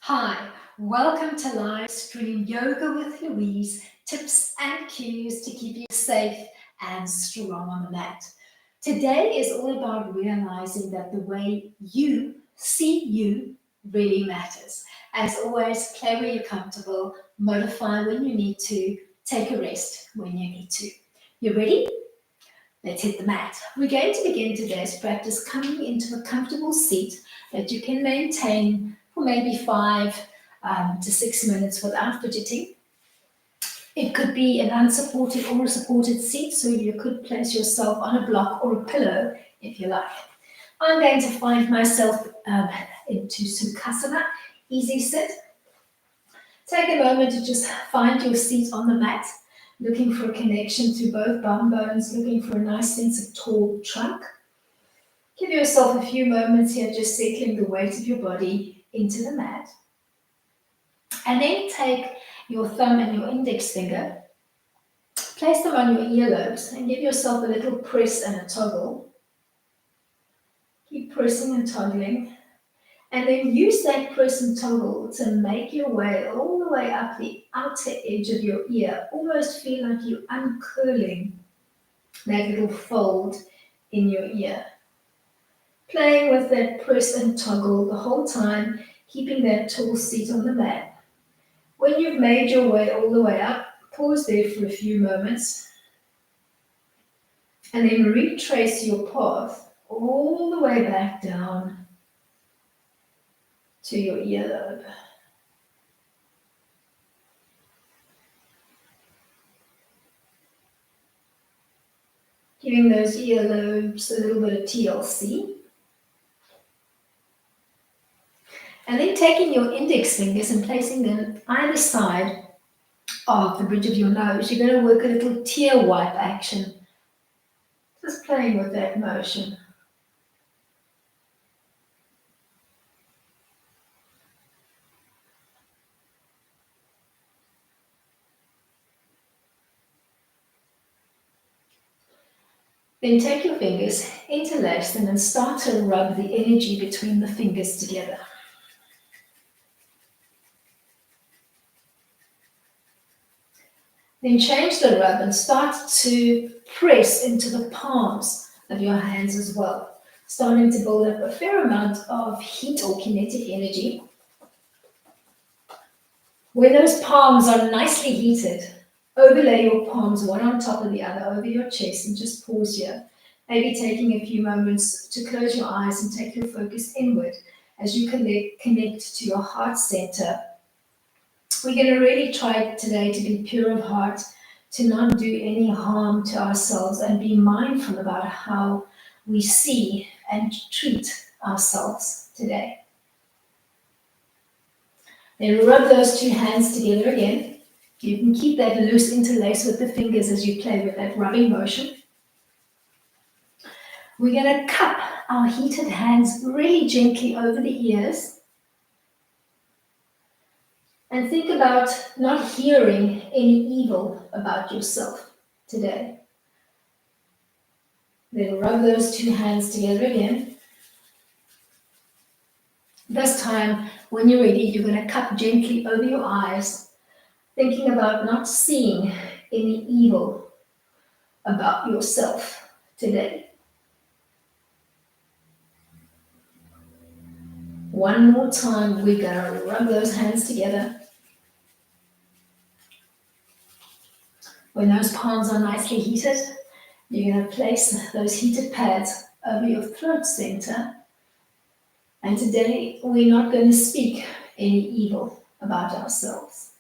Hi, welcome to live stream yoga with Louise, tips and cues to keep you safe and strong on the mat. Today is all about realizing that the way you see you really matters. As always, play where you're comfortable, modify when you need to, take a rest when you need to. You ready? Let's hit the mat. We're going to begin today's practice coming into a comfortable seat that you can maintain for maybe 5 to 6 minutes without fidgeting. It could be an unsupported or a supported seat, so you could place yourself on a block or a pillow if you like. I'm going to find myself into Sukhasana, easy sit. Take a moment to just find your seat on the mat, looking for a connection to both bum bones, looking for a nice sense of tall trunk. Give yourself a few moments here, just settling the weight of your body into the mat. And then take your thumb and your index finger, place them on your earlobes, and give yourself a little press and a toggle. Keep pressing and toggling. And then use that press and toggle to make your way all the way up the outer edge of your ear. Almost feel like you're uncurling that little fold in your ear. Playing with that press and toggle the whole time, keeping that tall seat on the mat. When you've made your way all the way up, pause there for a few moments and then retrace your path all the way back down to your earlobe. Giving those earlobes a little bit of TLC. And then taking your index fingers and placing them either side of the bridge of your nose. You're going to work a little tear wipe action. Just playing with that motion. Then take your fingers, interlace them, and start to rub the energy between the fingers together. Then change the rub and start to press into the palms of your hands as well, starting to build up a fair amount of heat or kinetic energy. When those palms are nicely heated, overlay your palms one on top of the other over your chest and just pause here. Maybe taking a few moments to close your eyes and take your focus inward as you connect to your heart center. We're going to really try today to be pure of heart, to not do any harm to ourselves and be mindful about how we see and treat ourselves today. Then rub those two hands together again. You can keep that loose interlace with the fingers as you play with that rubbing motion. We're going to cup our heated hands really gently over the ears. And think about not hearing any evil about yourself today. Then rub those two hands together again. This time, when you're ready, you're going to cup gently over your eyes, thinking about not seeing any evil about yourself today. One more time, we're going to rub those hands together. When those palms are nicely heated, you're going to place those heated pads over your throat center. And today, we're not going to speak any evil about ourselves.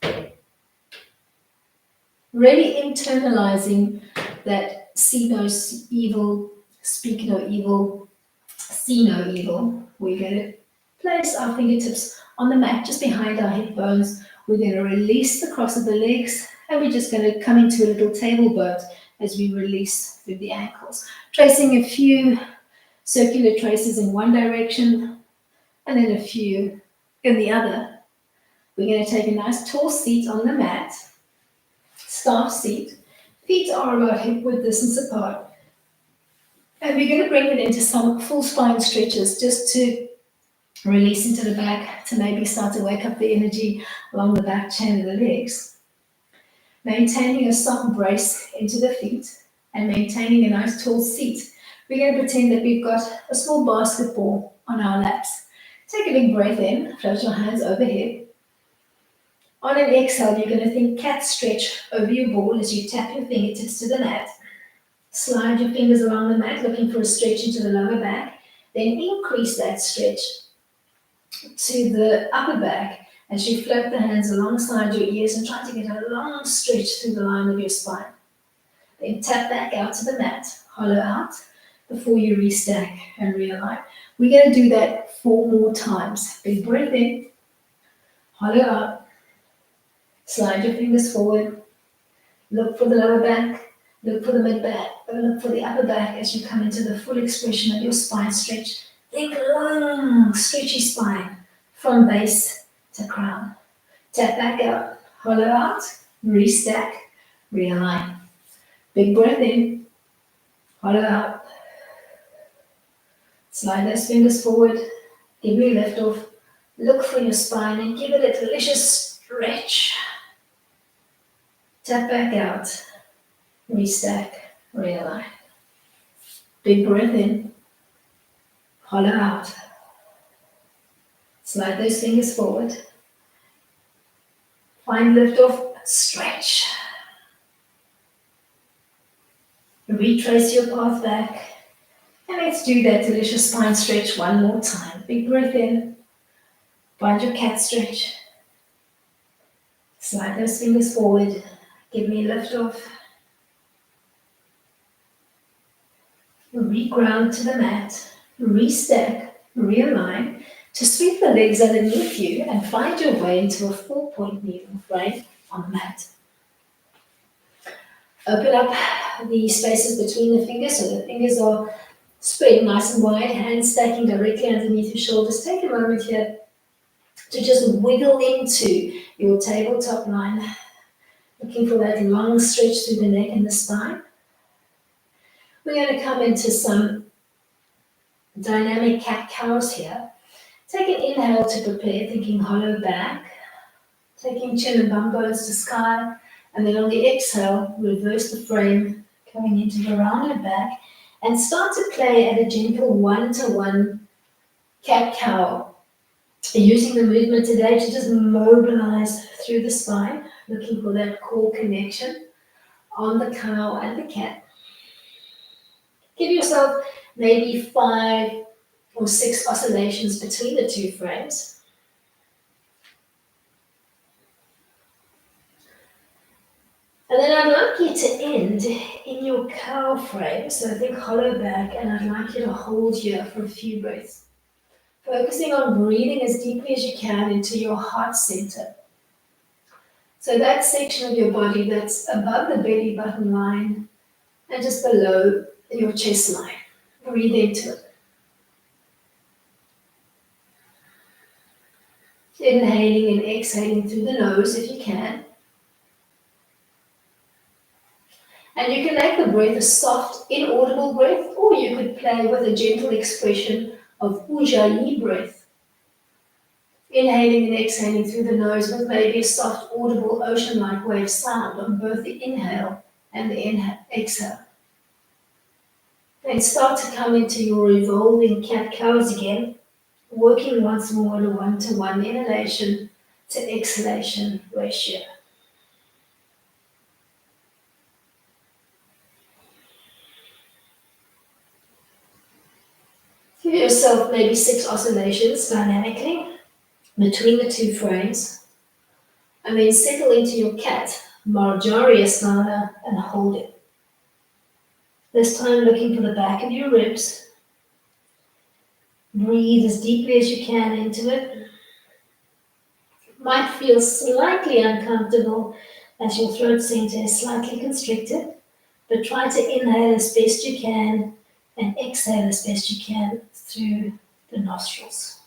Really internalizing that see no evil, speak no evil, see no evil. We're going to place our fingertips on the mat just behind our hip bones. We're going to release the cross of the legs, and we're just going to come into a little table boat as we release through the ankles. Tracing a few circular traces in one direction, and then a few in the other. We're going to take a nice tall seat on the mat, staff seat. Feet are about hip width distance apart. And we're going to bring it into some full spine stretches just to Release into the back to maybe start to wake up the energy along the back chain of the legs. Maintaining a soft brace into the feet and maintaining a nice tall seat. We're going to pretend that we've got a small basketball on our laps. Take a big breath in, float your hands overhead. On an exhale, you're going to think cat stretch over your ball as you tap your fingertips to the mat. Slide your fingers along the mat, looking for a stretch into the lower back. Then increase that stretch to the upper back as you float the hands alongside your ears and try to get a long stretch through the line of your spine. Then tap back out to the mat, hollow out before you restack and realign. We're going to do that 4 more times. Big breath in, hollow out, slide your fingers forward, look for the lower back, look for the mid back, look for the upper back as you come into the full expression of your spine stretch. Think long, stretchy spine from base to crown. Tap back out, hollow out, restack, realign. Big breath in, hollow out. Slide those fingers forward, give your lift off, look for your spine and give it a delicious stretch. Tap back out, restack, realign. Big breath in, hollow out. Slide those fingers forward. Find lift off, stretch. Retrace your path back. And let's do that delicious spine stretch one more time. Big breath in. Find your cat stretch. Slide those fingers forward. Give me a lift off. Reground to the mat. Restack. Realign. To sweep the legs underneath you and find your way into a 4-point kneeling frame on the mat. Open up the spaces between the fingers so the fingers are spread nice and wide, hands stacking directly underneath your shoulders. Take a moment here to just wiggle into your tabletop line, looking for that long stretch through the neck and the spine. We're going to come into some dynamic cat-cows here. Take an inhale to prepare, thinking hollow back, taking chin and bum bones to sky, and then on the exhale, reverse the frame, coming into the rounded back, and start to play at a gentle 1-to-1 cat-cow. Using the movement today to just mobilize through the spine, looking for that core connection on the cow and the cat. Give yourself maybe 5 or 6 oscillations between the 2 frames. And then I'd like you to end in your cow frame, so think hollow back, and I'd like you to hold here for a few breaths. Focusing on breathing as deeply as you can into your heart center. So that section of your body that's above the belly button line and just below your chest line. Breathe into it. Inhaling and exhaling through the nose if you can. And you can make the breath a soft, inaudible breath, or you could play with a gentle expression of Ujjayi breath. Inhaling and exhaling through the nose with maybe a soft, audible, ocean-like wave sound on both the inhale and the exhale. Then start to come into your evolving cat-cows again, working once more on a 1-to-1 inhalation to exhalation ratio. Give yourself maybe 6 oscillations dynamically between the 2 frames, and then settle into your cat, Marjariyasana, and hold it. This time looking for the back of your ribs. Breathe as deeply as you can into it. Might feel slightly uncomfortable as your throat center is slightly constricted, but try to inhale as best you can and exhale as best you can through the nostrils.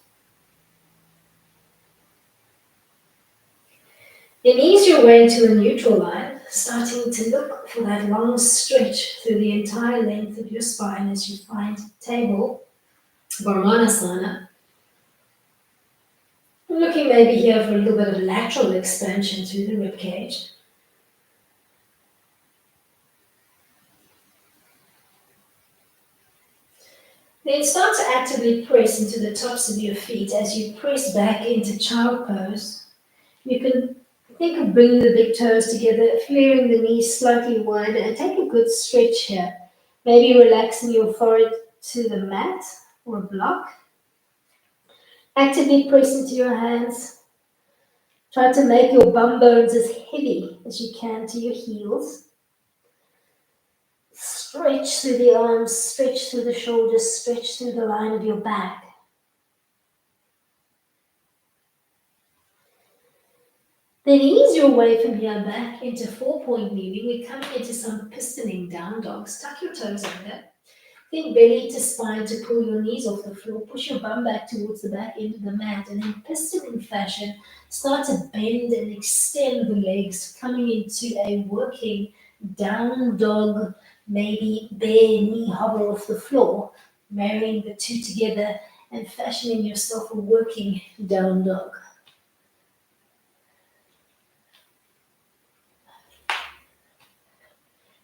Then ease your way into a neutral line, starting to look for that long stretch through the entire length of your spine as you find table, Varmanasana. Looking maybe here for a little bit of lateral expansion through the rib cage. Then start to actively press into the tops of your feet as you press back into child pose. You can think of bringing the big toes together, flaring the knees slightly wider, and take a good stretch here. Maybe relaxing your forehead to the mat or a block. Actively press into your hands. Try to make your bum bones as heavy as you can to your heels. Stretch through the arms, stretch through the shoulders, stretch through the line of your back. Then ease your way from here back into 4-point kneeling. We're coming into some pistoning down dogs. Tuck your toes under. Think belly to spine to pull your knees off the floor. Push your bum back towards the back end of the mat. And in pistoning fashion, start to bend and extend the legs, coming into a working down dog, maybe bare knee hover off the floor, marrying the two together and fashioning yourself a working down dog.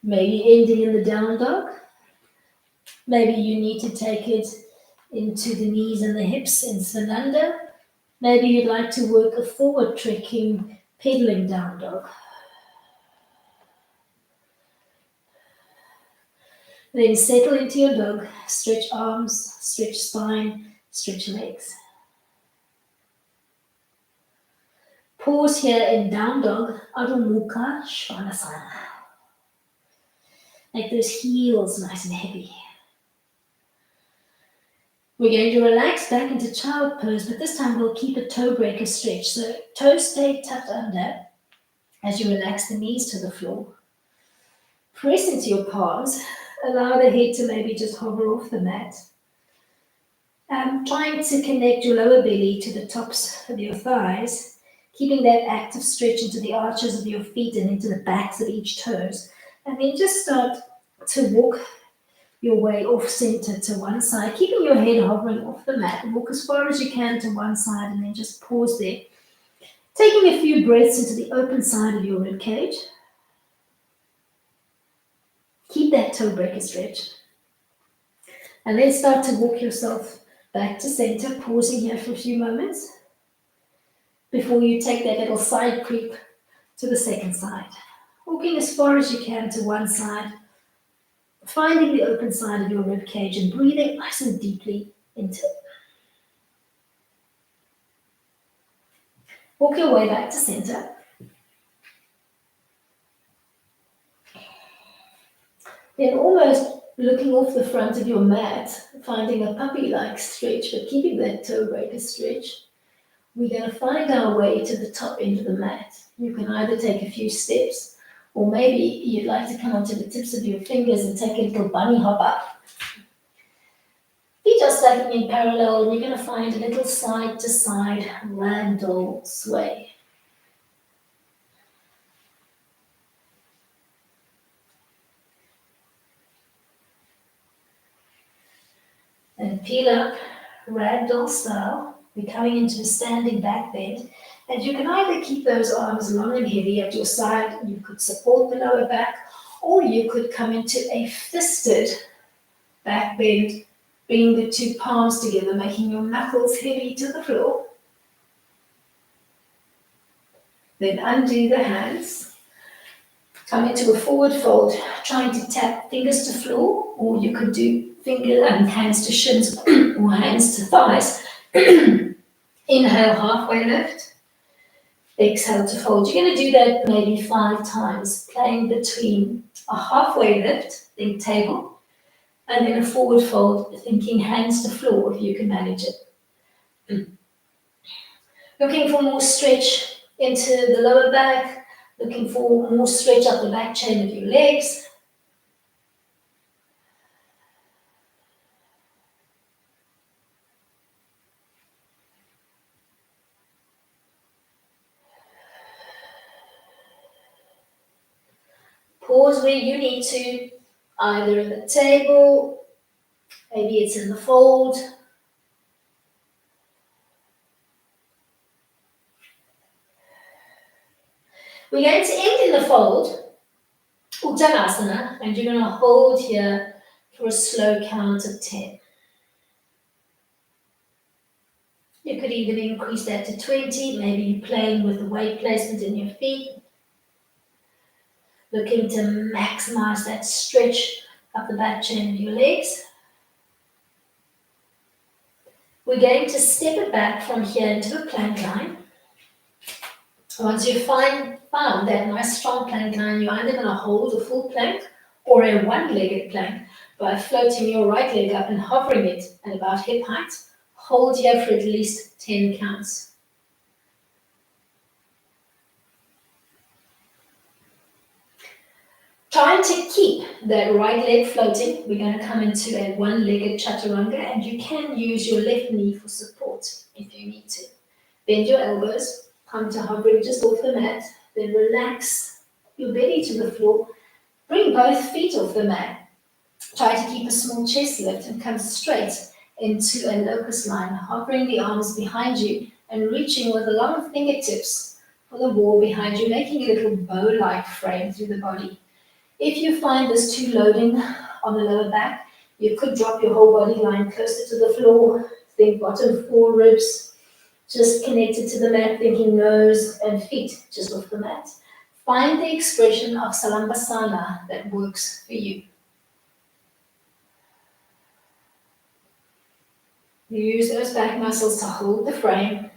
Maybe ending in the down dog. Maybe you need to take it into the knees and the hips in Sananda. Maybe you'd like to work a forward trekking, pedaling down dog. Then settle into your dog. Stretch arms, stretch spine, stretch legs. Pause here in down dog, Adho Mukha Svanasana. Make those heels nice and heavy. We're going to relax back into child pose, but this time we'll keep a toe breaker stretch. So toes stay tucked under as you relax the knees to the floor. Press into your palms. Allow the head to maybe just hover off the mat. Trying to connect your lower belly to the tops of your thighs, keeping that active stretch into the arches of your feet and into the backs of each toes. And then just start to walk your way off center to one side, keeping your head hovering off the mat. Walk as far as you can to one side and then just pause there. Taking a few breaths into the open side of your rib cage. Keep that toe breaker stretch. And then start to walk yourself back to center, pausing here for a few moments before you take that little side creep to the second side. Walking as far as you can to one side, finding the open side of your rib cage and breathing nice and deeply into it. Walk your way back to center. Then almost looking off the front of your mat, finding a puppy-like stretch, but keeping that toe breaker stretch. We're going to find our way to the top end of the mat. You can either take a few steps, or maybe you'd like to come onto the tips of your fingers and take a little bunny hop up. Feet are stacking in parallel, and you're going to find a little side-to-side ragdoll sway. And peel up, ragdoll style. We're coming into a standing back bend. And you can either keep those arms long and heavy at your side, you could support the lower back, or you could come into a fisted back bend, bringing the two palms together, making your knuckles heavy to the floor. Then undo the hands. Come into a forward fold, trying to tap fingers to floor, or you could do finger and hands to shins or hands to thighs. Inhale, halfway lift. Exhale to fold. You're going to do that maybe 5 times, playing between a halfway lift, think table, and then a forward fold, thinking hands to floor if you can manage it. Looking for more stretch into the lower back, looking for more stretch up the back chain of your legs. Pause where you need to, either in the table, maybe it's in the fold. We're going to end in the fold, Uttanasana, and you're going to hold here for a slow count of 10. You could even increase that to 20, maybe you're playing with the weight placement in your feet, looking to maximize that stretch up the back chain of your legs. We're going to step it back from here into a plank line. Once you've found that nice strong plank line, you're either going to hold a full plank or a one-legged plank by floating your right leg up and hovering it at about hip height. Hold here for at least 10 counts. Trying to keep that right leg floating, we're going to come into a one-legged chaturanga, and you can use your left knee for support if you need to. Bend your elbows, come to hovering just off the mat, then relax your belly to the floor. Bring both feet off the mat. Try to keep a small chest lift and come straight into a locust line, hovering the arms behind you and reaching with the long fingertips for the wall behind you, making a little bow-like frame through the body. If you find this too loading on the lower back, you could drop your whole body line closer to the floor. Think bottom 4 ribs just connected to the mat, thinking nose and feet just off the mat. Find the expression of Salambasana that works for you. Use those back muscles to hold the frame.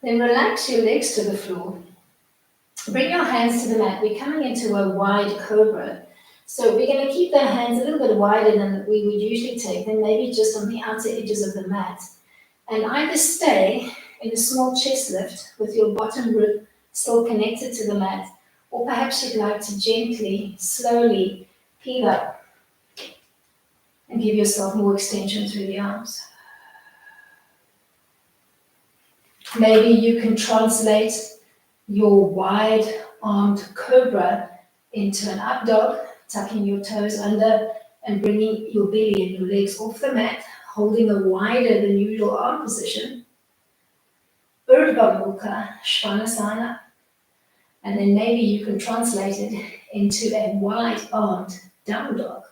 Then relax your legs to the floor. Bring your hands to the mat. We're coming into a wide cobra. So we're going to keep the hands a little bit wider than we would usually take them, maybe just on the outer edges of the mat. And either stay in a small chest lift with your bottom rib still connected to the mat, or perhaps you'd like to gently, slowly peel up and give yourself more extension through the arms. Maybe you can translate your wide-armed cobra into an up dog, tucking your toes under and bringing your belly and your legs off the mat, holding a wider than usual arm position. Urdhva Mukha Svanasana. And then maybe you can translate it into a wide-armed down dog.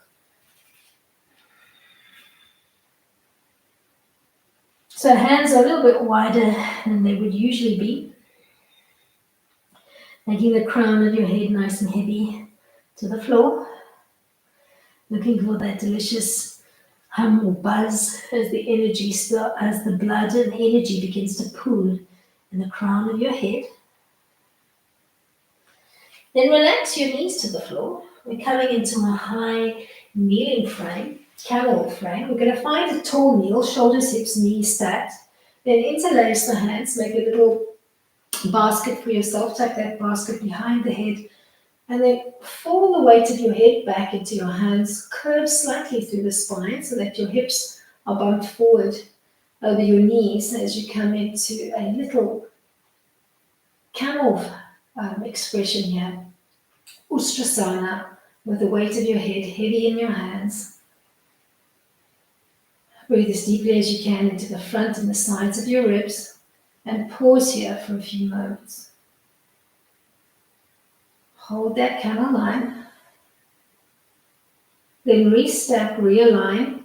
So hands are a little bit wider than they would usually be, making the crown of your head nice and heavy to the floor. Looking for that delicious hum or buzz as the energy, as the blood and energy begins to pool in the crown of your head. Then relax your knees to the floor. We're coming into a high kneeling frame, camel frame. We're going to find a tall kneel, shoulders, hips, knees stacked. Then interlace the hands, make a little basket for yourself, tuck that basket behind the head, and then fall the weight of your head back into your hands, curve slightly through the spine so that your hips are bumped forward over your knees as you come into a little camel expression here. Ustrasana, with the weight of your head heavy in your hands. Breathe as deeply as you can into the front and the sides of your ribs, and pause here for a few moments. Hold that camel line. Then restack, realign.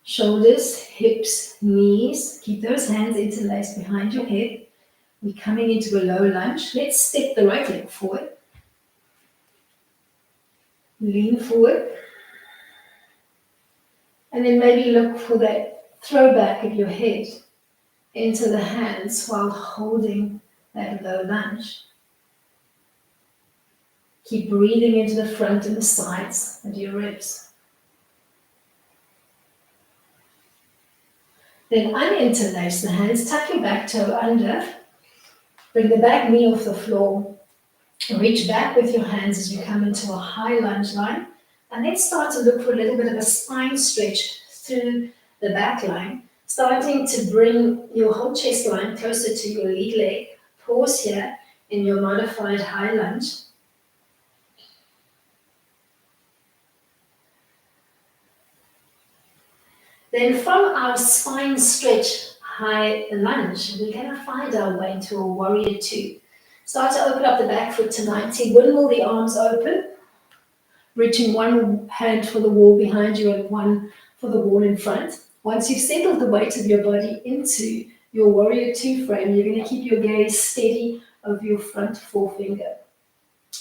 Shoulders, hips, knees. Keep those hands interlaced behind your head. We're coming into a low lunge. Let's step the right leg forward. Lean forward. And then maybe look for that throw back of your head into the hands while holding that low lunge. Keep breathing into the front and the sides of your ribs. Then uninterlace the hands, tuck your back toe under, bring the back knee off the floor, reach back with your hands as you come into a high lunge line, and then start to look for a little bit of a spine stretch through the back line, starting to bring your whole chest line closer to your lead leg. Pause here in your modified high lunge. Then from our spine stretch high lunge. We're going to find our way into a warrior two. Start to open up the back foot to 90. Windmill the arms open, reaching one hand for the wall behind you and one for the wall in front. Once you've settled the weight of your body into your warrior two frame, you're going to keep your gaze steady over your front forefinger.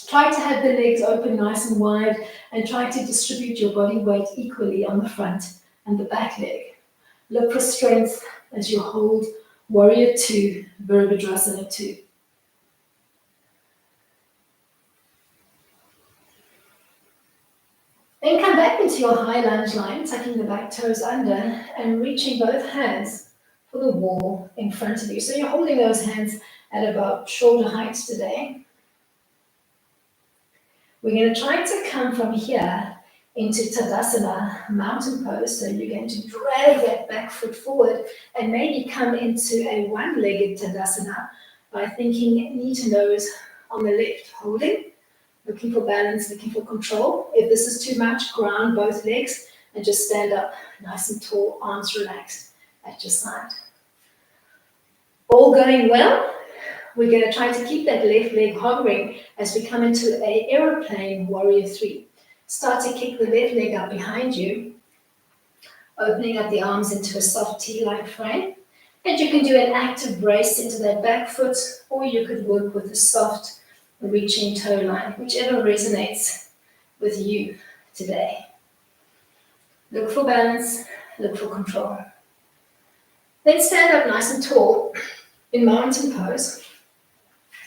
Try to have the legs open nice and wide and try to distribute your body weight equally on the front and the back leg. Look for strength as you hold warrior two, Virabhadrasana 2. Then come back into your high lunge line, tucking the back toes under and reaching both hands for the wall in front of you. So you're holding those hands at about shoulder height today. We're going to try to come from here into Tadasana, mountain pose. So you're going to drag that back foot forward and maybe come into a one-legged Tadasana by thinking knee to nose on the left, holding. Looking for balance, looking for control. If this is too much, ground both legs and just stand up nice and tall, arms relaxed at your side. All going well. We're going to try to keep that left leg hovering as we come into an aeroplane warrior 3. Start to kick the left leg up behind you, opening up the arms into a soft T-like frame. And you can do an active brace into that back foot, or you could work with a soft reaching toe line, whichever resonates with you today. Look for balance, look for control. Then stand up nice and tall in mountain pose.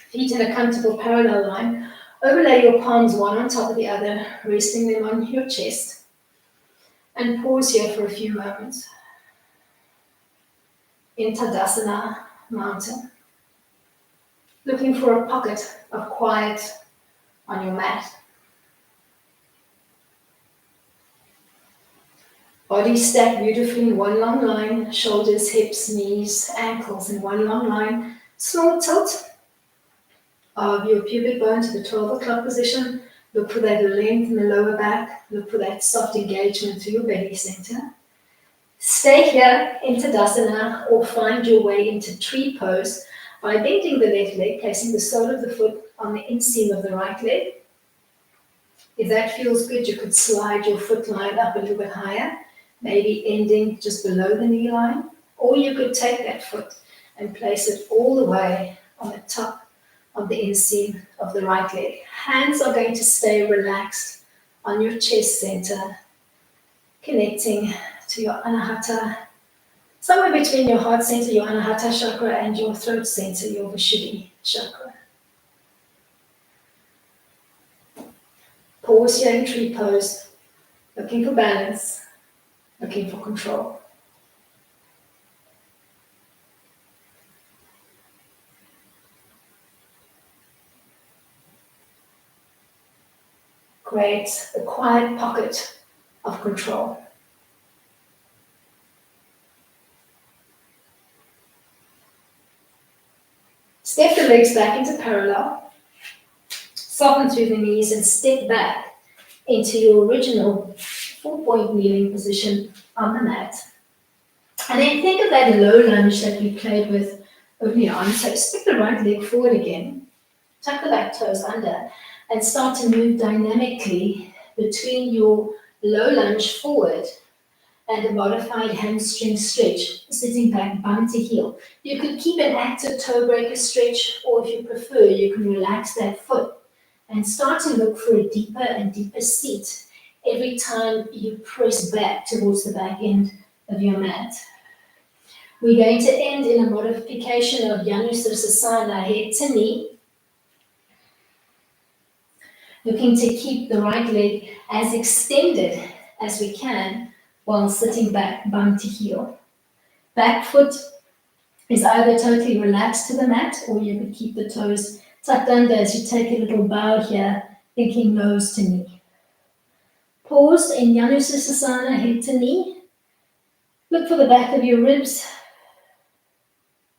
Feet in a comfortable parallel line. Overlay your palms one on top of the other, resting them on your chest. And pause here for a few moments. In Tadasana, mountain. Looking for a pocket of quiet on your mat. Body stacked beautifully in one long line, shoulders, hips, knees, ankles in one long line. Small tilt of your pubic bone to the 12 o'clock position. Look for that length in the lower back. Look for that soft engagement to your belly center. Stay here in Tadasana or find your way into tree pose by bending the left leg, placing the sole of the foot on the inseam of the right leg. If that feels good, you could slide your foot line up a little bit higher, maybe ending just below the knee line. Or you could take that foot and place it all the way on the top of the inseam of the right leg. Hands are going to stay relaxed on your chest center, connecting to your Anahata, somewhere between your heart center, your Anahata chakra, and your throat center, your Vishuddhi chakra. Pause here in tree pose, looking for balance, looking for control. Create a quiet pocket of control. Step the legs back into parallel, soften through the knees and step back into your original 4-point kneeling position on the mat. And then think of that low lunge that we played with earlier on. So stick the right leg forward again, tuck the back toes under, and start to move dynamically between your low lunge forward and a modified hamstring stretch, sitting back, bum to heel. You could keep an active toe breaker stretch, or if you prefer, you can relax that foot and start to look for a deeper and deeper seat every time you press back towards the back end of your mat. We're going to end in a modification of Janu Sirsasana, head to knee. Looking to keep the right leg as extended as we can while sitting back, bum to heel. Back foot is either totally relaxed to the mat, or you could keep the toes tucked under as you take a little bow here, thinking nose to knee. Pause in Janu Sirsasana, head to knee. Look for the back of your ribs.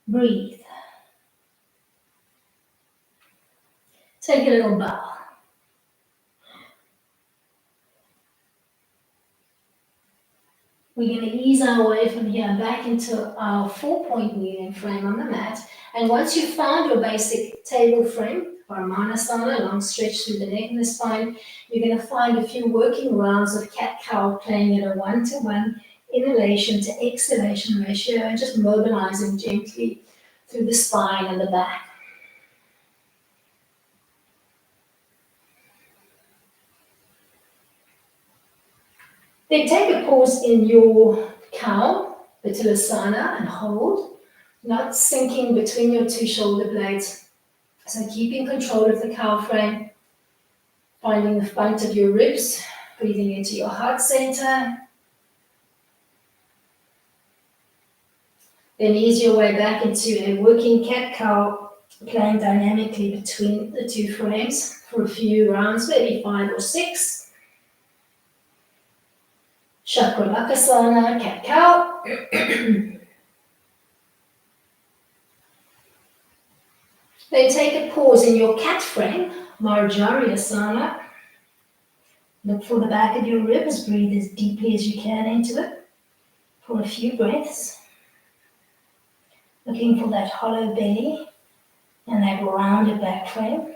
Breathe. Take a little bow. We're going to ease our way from here back into our 4-point kneeling frame on the mat. And once you've found your basic table frame, Paramanasana, long stretch through the neck and the spine, you're going to find a few working rounds of cat-cow playing at a 1-to-1 inhalation to exhalation ratio and just mobilizing gently through the spine and the back. Then take a pause in your cow, Pilates, and hold, not sinking between your two shoulder blades. So keeping control of the cow frame, finding the front of your ribs, breathing into your heart center. Then ease your way back into a working cat-cow, playing dynamically between the two frames for a few rounds, maybe 5 or 6. Chakrabakasana, cat-cow. Then take a pause in your cat frame, Marjariyasana. Look for the back of your ribs, breathe as deeply as you can into it for a few breaths. Looking for that hollow belly and that rounded back frame.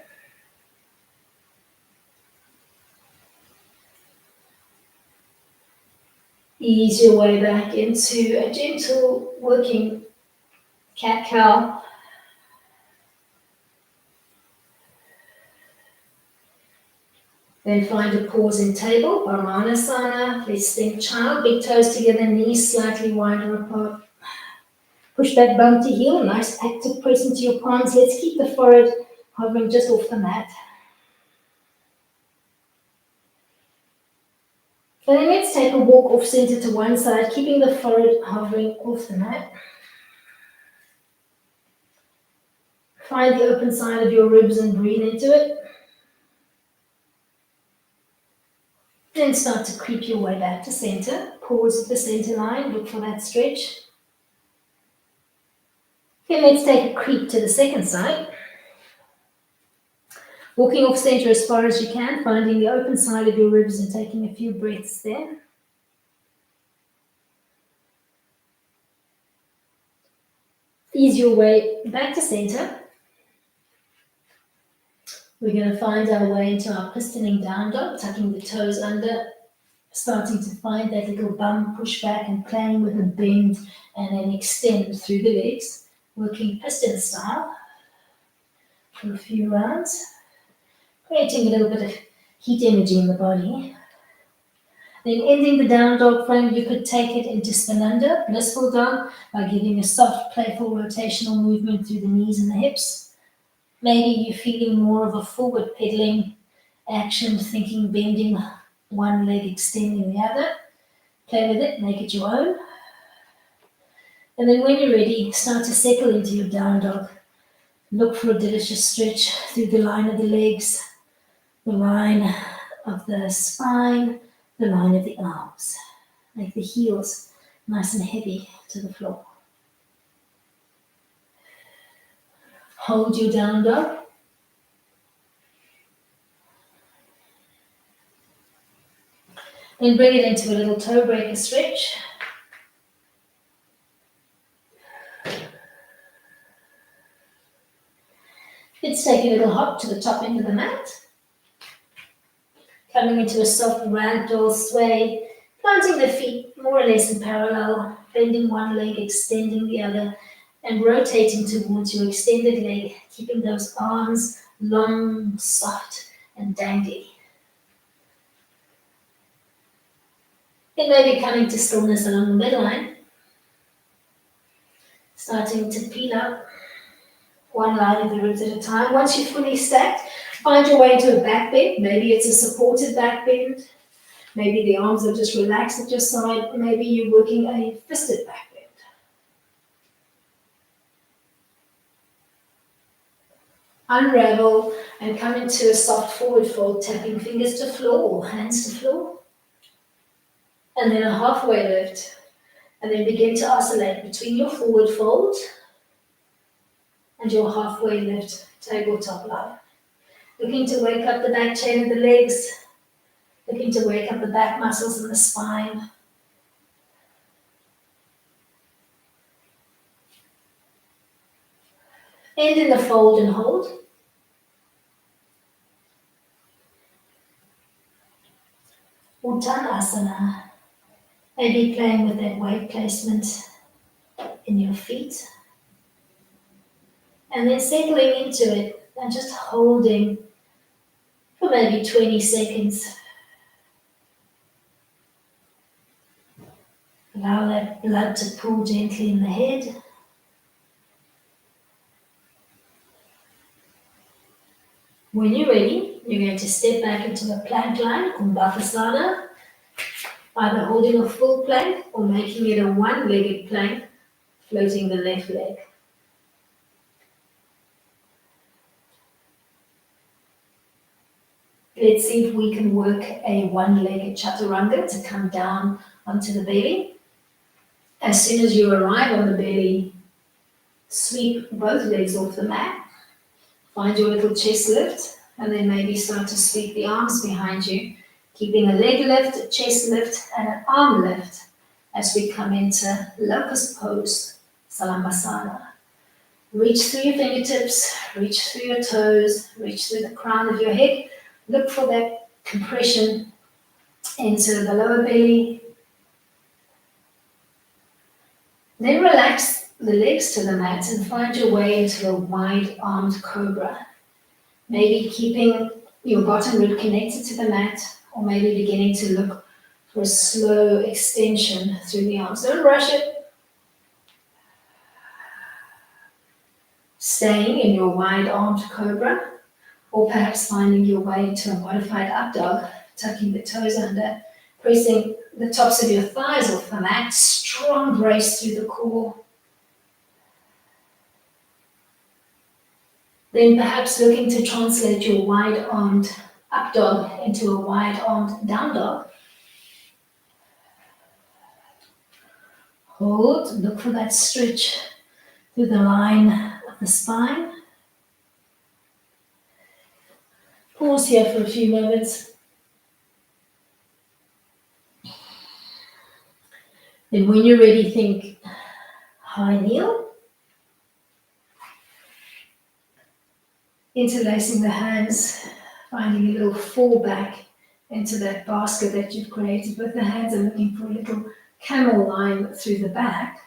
Ease your way back into a gentle working cat-cow. Then find a pause in table, Paramanasana. Let's think child, big toes together, knees slightly wider apart. Push that bum to heel, nice active press into your palms. Let's keep the forehead hovering just off the mat. And then let's take a walk off center to one side, keeping the forehead hovering off the mat. Find the open side of your ribs and breathe into it. Then start to creep your way back to center. Pause at the center line, look for that stretch. Then let's take a creep to the second side. Walking off center as far as you can, finding the open side of your ribs and taking a few breaths there. Ease your way back to center. We're going to find our way into our pistoning down dog, tucking the toes under, starting to find that little bum push back and playing with a bend and then extend through the legs, working piston style for a few rounds, creating a little bit of heat energy in the body. Then ending the down dog frame, you could take it into spinanda, blissful dog, by giving a soft, playful rotational movement through the knees and the hips. Maybe you're feeling more of a forward pedaling action, thinking bending one leg, extending the other. Play with it, make it your own. And then when you're ready, start to settle into your down dog. Look for a delicious stretch through the line of the legs, the line of the spine, the line of the arms. Make the heels nice and heavy to the floor. Hold your down dog. Then bring it into a little toe breaker stretch. Let's take a little hop to the top end of the mat. Coming into a soft ragdoll sway, planting the feet more or less in parallel, bending one leg, extending the other, and rotating towards your extended leg, keeping those arms long, soft, and dangly. Then maybe coming to stillness along the midline, starting to peel up one line of the ribs at a time. Once you're fully stacked, find your way into a back bend. Maybe it's a supported back bend. Maybe the arms are just relaxed at your side. Maybe you're working a fisted back bend. Unravel and come into a soft forward fold, tapping fingers to floor or hands to floor. And then a halfway lift. And then begin to oscillate between your forward fold and your halfway lift, tabletop lie. Looking to wake up the back chain of the legs. Looking to wake up the back muscles in the spine. End in the fold and hold. Uttanasana. Maybe playing with that weight placement in your feet. And then settling into it and just holding for maybe 20 seconds. Allow that blood to pool gently in the head. When you're ready, you're going to step back into a plank line, Kumbhakasana, either holding a full plank or making it a one-legged plank, floating the left leg. Let's see if we can work a one-legged chaturanga to come down onto the belly. As soon as you arrive on the belly, sweep both legs off the mat. Find your little chest lift, and then maybe start to sweep the arms behind you, keeping a leg lift, a chest lift, and an arm lift as we come into locust pose, Salambasana. Reach through your fingertips, reach through your toes, reach through the crown of your head. Look for that compression into the lower belly. Then relax the legs to the mat and find your way into a wide-armed cobra. Maybe keeping your bottom rib connected to the mat, or maybe beginning to look for a slow extension through the arms. Don't rush it. Staying in your wide-armed cobra, or perhaps finding your way into a modified up dog, tucking the toes under, pressing the tops of your thighs off the mat, strong brace through the core. Then perhaps looking to translate your wide-armed up dog into a wide-armed down dog. Hold, look for that stretch through the line of the spine. Pause here for a few moments. Then when you're ready, think high kneel. Interlacing the hands, finding a little fall back into that basket that you've created with the hands and looking for a little camel line through the back.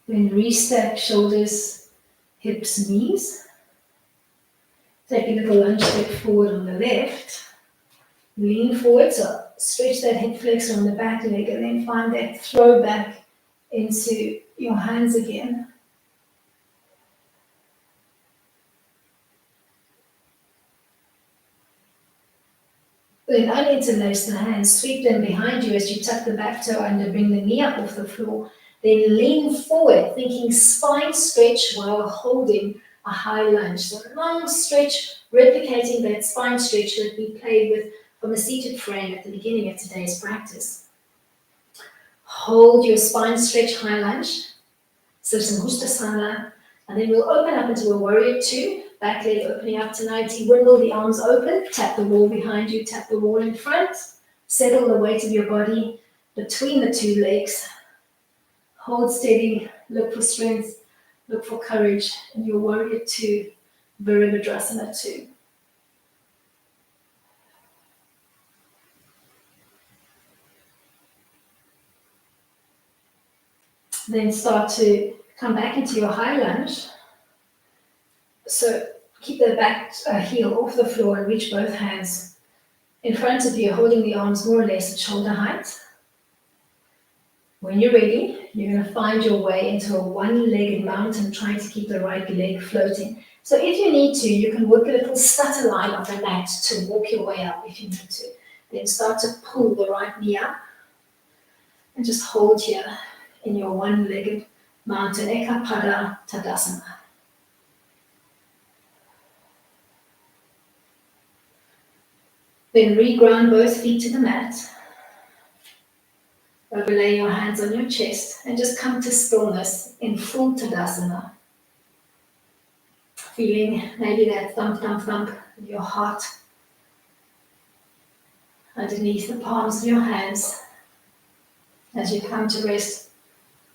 Then restack shoulders, hips, knees. Take a little lunge step forward on the left. Lean forward, so stretch that hip flexor on the back leg and then find that throw back into your hands again. Then uninterlace the hands, sweep them behind you as you tuck the back toe under, bring the knee up off the floor. Then lean forward, thinking spine stretch while holding a high lunge. So a long stretch, replicating that spine stretch that we played with from a seated frame at the beginning of today's practice. Hold your spine stretch, high lunge, Sirsangustasana, and then we'll open up into a warrior two, back leg opening up to 90, windmill the arms open, tap the wall behind you, tap the wall in front, settle the weight of your body between the two legs, hold steady, look for strength, look for courage in your warrior two, Virabhadrasana two. Then start to come back into your high lunge. So keep the back heel off the floor and reach both hands in front of you, holding the arms more or less at shoulder height. When you're ready, you're going to find your way into a one-legged mountain, trying to keep the right leg floating. So if you need to, you can work a little stutter line on the mat to walk your way up if you need to. Then start to pull the right knee up and just hold here in your one-legged mountain, Ekapada Tadasana. Then reground both feet to the mat. Overlay your hands on your chest and just come to stillness in full Tadasana. Feeling maybe that thump, thump, thump of your heart underneath the palms of your hands as you come to rest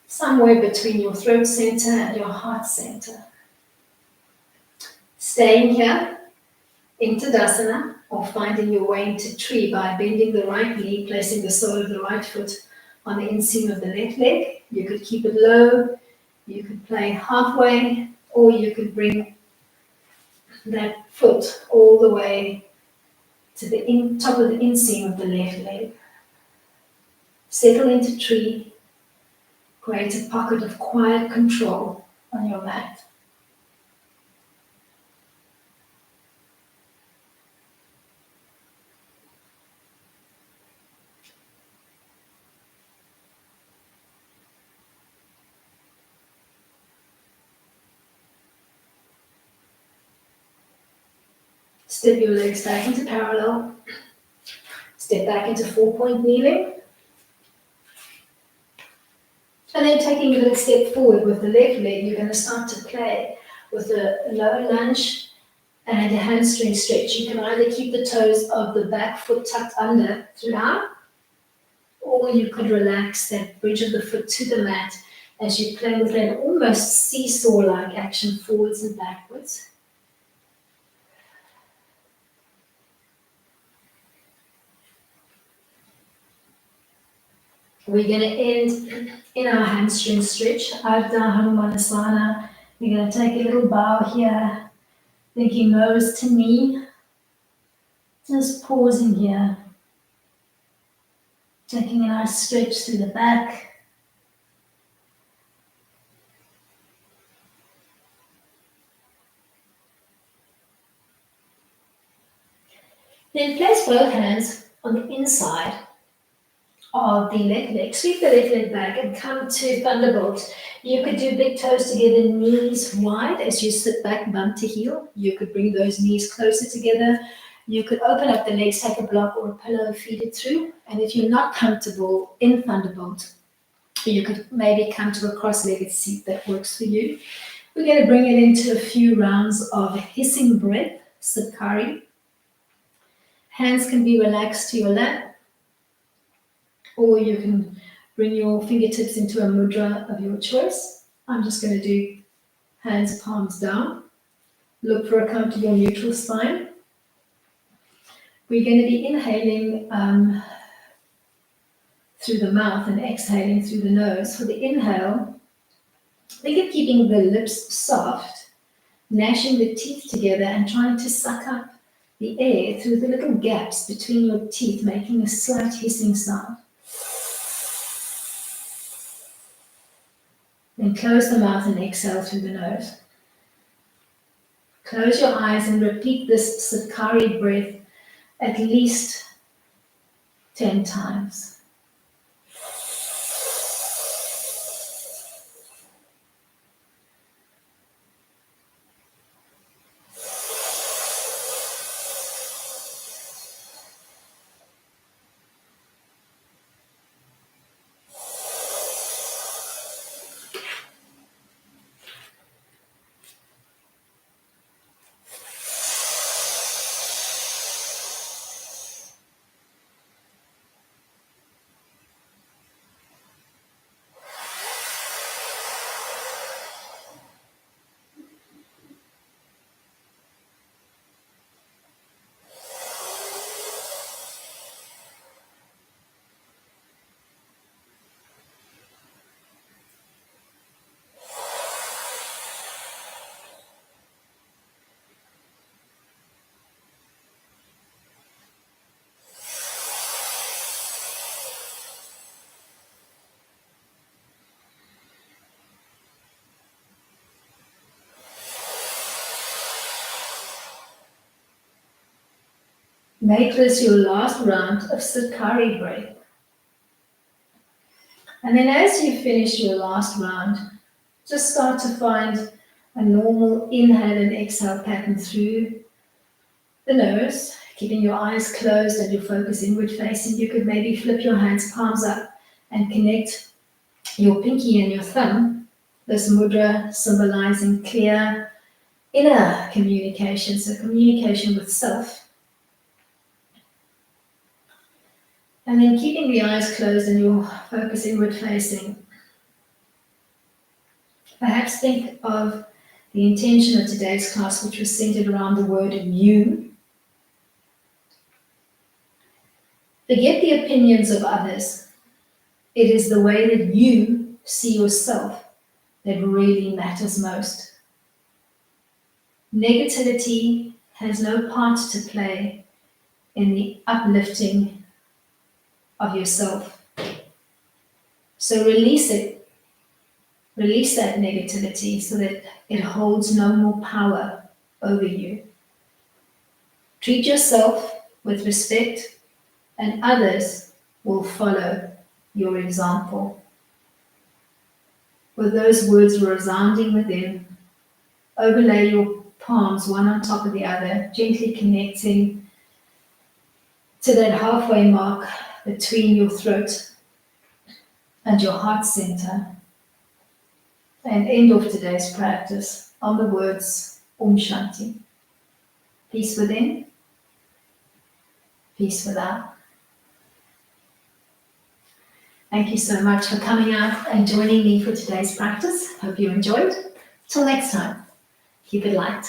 somewhere between your throat center and your heart center. Staying here in Tadasana, or finding your way into tree by bending the right knee, placing the sole of the right foot on the inseam of the left leg. You could keep it low, you could play halfway, or you could bring that foot all the way to the top of the inseam of the left leg. Settle into tree, create a pocket of quiet control on your mat. Step your legs back into parallel. Step back into 4-point kneeling. And then taking a little step forward with the left leg, you're going to start to play with a low lunge and a hamstring stretch. You can either keep the toes of the back foot tucked under throughout, or you could relax that bridge of the foot to the mat as you play with an almost seesaw-like action forwards and backwards. We're going to end in our hamstring stretch, Ardha Hanumanasana. We're going to take a little bow here, thinking nose to knee. Just pausing here. Taking a nice stretch through the back. Then place both hands on the inside of the left leg. Sweep the left leg back and come to thunderbolt. You could do big toes together, knees wide as you sit back, bum to heel. You could bring those knees closer together. You could open up the legs, take a block or a pillow, feed it through. And if you're not comfortable in thunderbolt, you could maybe come to a cross-legged seat that works for you. We're going to bring it into a few rounds of hissing breath, Satkari. Hands can be relaxed to your lap, or you can bring your fingertips into a mudra of your choice. I'm just going to do hands, palms down. Look for a comfortable neutral spine. We're going to be inhaling through the mouth and exhaling through the nose. For the inhale, think of keeping the lips soft, gnashing the teeth together and trying to suck up the air through the little gaps between your teeth, making a slight hissing sound. Then close the mouth and exhale through the nose. Close your eyes and repeat this Satkari breath at least 10 times. Make this your last round of Satkari breath. And then as you finish your last round, just start to find a normal inhale and exhale pattern through the nose, keeping your eyes closed and your focus inward facing. You could maybe flip your hands, palms up, and connect your pinky and your thumb, this mudra symbolizing clear inner communication, so communication with self. And then keeping the eyes closed and your focus inward facing, Perhaps think of the intention of today's class, which was centered around the word you. Forget the opinions of others. It is the way that you see yourself that really matters most. Negativity has no part to play in the uplifting of yourself. So release it. Release that negativity so that it holds no more power over you. Treat yourself with respect, and others will follow your example. With those words resounding within, overlay your palms one on top of the other, gently connecting to that halfway mark between your throat and your heart center. And end off today's practice on the words Om Shanti. Peace within, peace without. Thank you so much for coming out and joining me for today's practice. Hope you enjoyed. Till next time, keep it light.